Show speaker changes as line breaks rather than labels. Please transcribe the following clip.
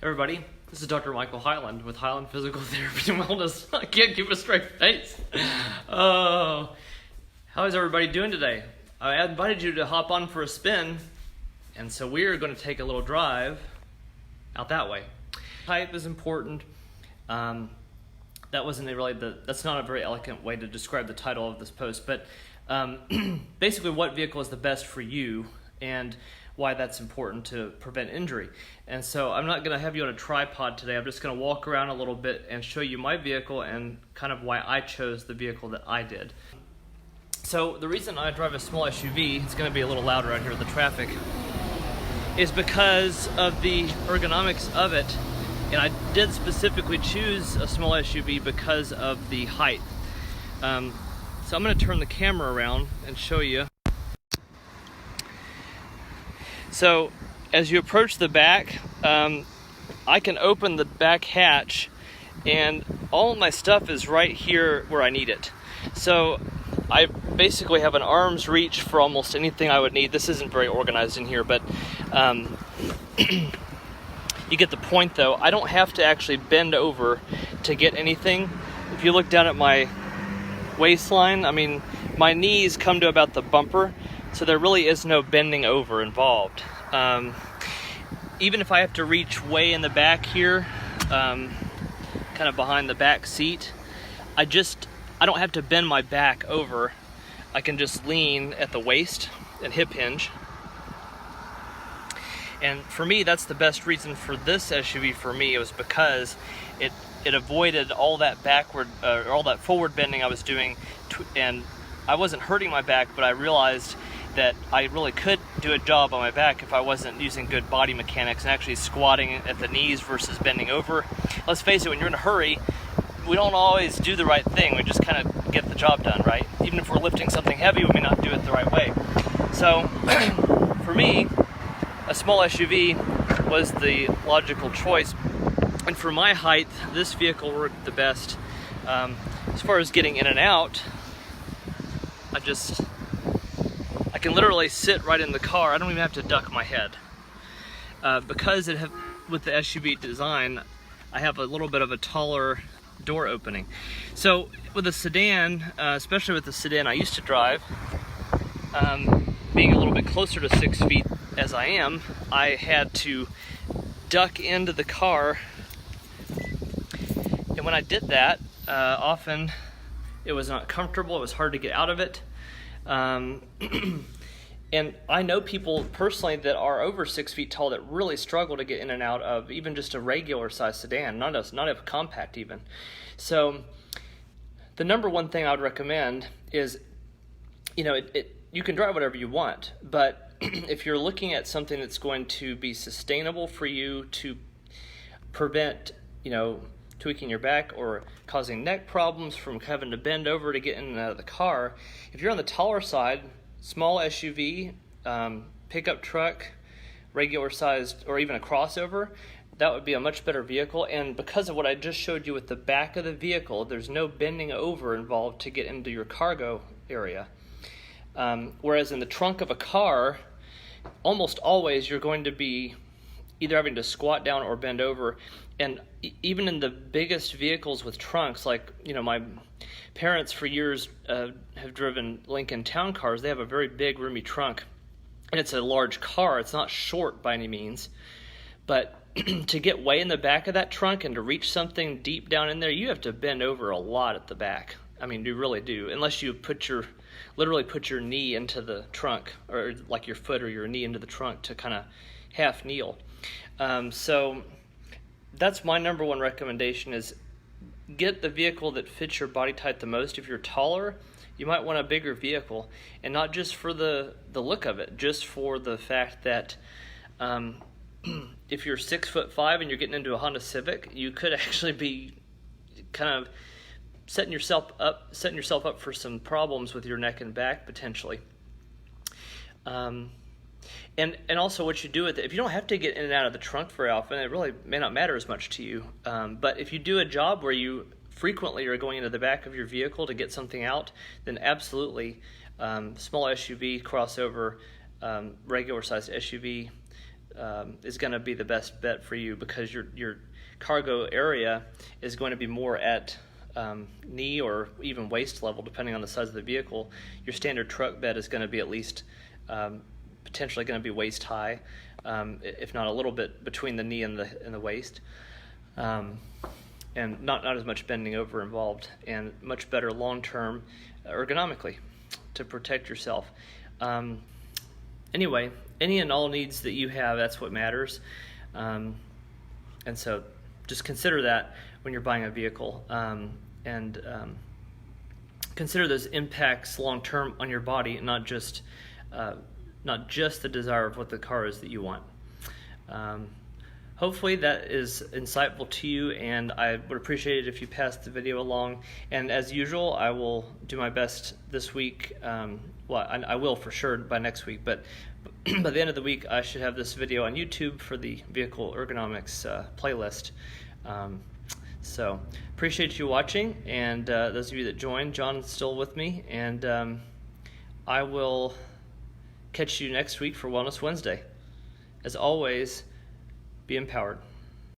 Everybody, this is Dr. Michael Hyland with Hyland Physical Therapy and Wellness. I can't keep a straight face. Oh, how is everybody doing today? I invited you to hop on for a spin, and so we're going to take a little drive out that way. Height is important. That wasn't really that's not a very eloquent way to describe the title of this post, but basically what vehicle is the best for you and why that's important to prevent injury. And so I'm not going to have you on a tripod today. I'm just going to walk around a little bit and show you my vehicle and kind of why I chose the vehicle that I did. So the reason I drive a small SUV, it's going to be a little louder out here with the traffic, is because of the ergonomics of it. And I did specifically choose a small SUV because of the height. So I'm going to turn the camera around and show you. So as you approach the back, I can open the back hatch and all of my stuff is right here where I need it. So I basically have an arm's reach for almost anything I would need. This isn't very organized in here, but you get the point though. I don't have to actually bend over to get anything. If you look down at my waistline, I mean, my knees come to about the bumper, so there really is no bending over involved. Even if I have to reach way in the back here, kind of behind the back seat, I don't have to bend my back over. I can just lean at the waist and hip hinge. And for me, that's the best reason for this SUV for me. It was because it avoided all that backward, all that forward bending I was doing, and I wasn't hurting my back, but I realized that I really could do a job on my back if I wasn't using good body mechanics and actually squatting at the knees versus bending over. Let's face it, when you're in a hurry, we don't always do the right thing. We just kind of get the job done, right? Even if we're lifting something heavy, we may not do it the right way. So for me, a small SUV was the logical choice. And for my height, this vehicle worked the best. As far as getting in and out, I can literally sit right in the car. I don't even have to duck my head. Because with the SUV design, I have a little bit of a taller door opening. So with a sedan, especially with the sedan I used to drive, being a little bit closer to 6 feet as I am, I had to duck into the car. And when I did that, often it was not comfortable. It was hard to get out of it. And I know people personally that are over 6 feet tall that really struggle to get in and out of even just a regular size sedan, not a compact even. So the number one thing I would recommend is, you can drive whatever you want, but if you're looking at something that's going to be sustainable for you to prevent, tweaking your back or causing neck problems from having to bend over to get in and out of the car, if you're on the taller side, small SUV, pickup truck, regular sized, or even a crossover, that would be a much better vehicle. And because of what I just showed you with the back of the vehicle, there's no bending over involved to get into your cargo area. Whereas in the trunk of a car, almost always you're going to be either having to squat down or bend over. And even in the biggest vehicles with trunks, like, my parents for years have driven Lincoln Town cars. They have a very big, roomy trunk. And it's a large car. It's not short by any means. But to get way in the back of that trunk and to reach something deep down in there, you have to bend over a lot at the back. I mean, you really do. Unless you literally put your knee into the trunk, or like your foot or your knee into the trunk to kind of half kneel. So that's my number one recommendation, is get the vehicle that fits your body type the most. If you're taller, you might want a bigger vehicle, and not just for the look of it, just for the fact that if you're 6'5" and you're getting into a Honda Civic, you could actually be kind of setting yourself up for some problems with your neck and back potentially. And also what you do with it, if you don't have to get in and out of the trunk very often, it really may not matter as much to you. But if you do a job where you frequently are going into the back of your vehicle to get something out, then absolutely, small SUV, crossover, regular sized SUV, is going to be the best bet for you, because your cargo area is going to be more at knee or even waist level, depending on the size of the vehicle. Your standard truck bed is going to be at least potentially going to be waist high, if not a little bit between the knee and the waist, and not as much bending over involved, and much better long-term ergonomically to protect yourself. Anyway, any and all needs that you have, that's what matters. And so just consider that when you're buying a vehicle, and consider those impacts long-term on your body, not just the desire of what the car is that you want. Hopefully that is insightful to you, and I would appreciate it if you passed the video along. And as usual, I will do my best this week. I will for sure by next week, but by the end of the week, I should have this video on YouTube for the vehicle ergonomics playlist. So appreciate you watching, and those of you that joined, John's still with me, and I will catch you next week for Wellness Wednesday. As always, be empowered.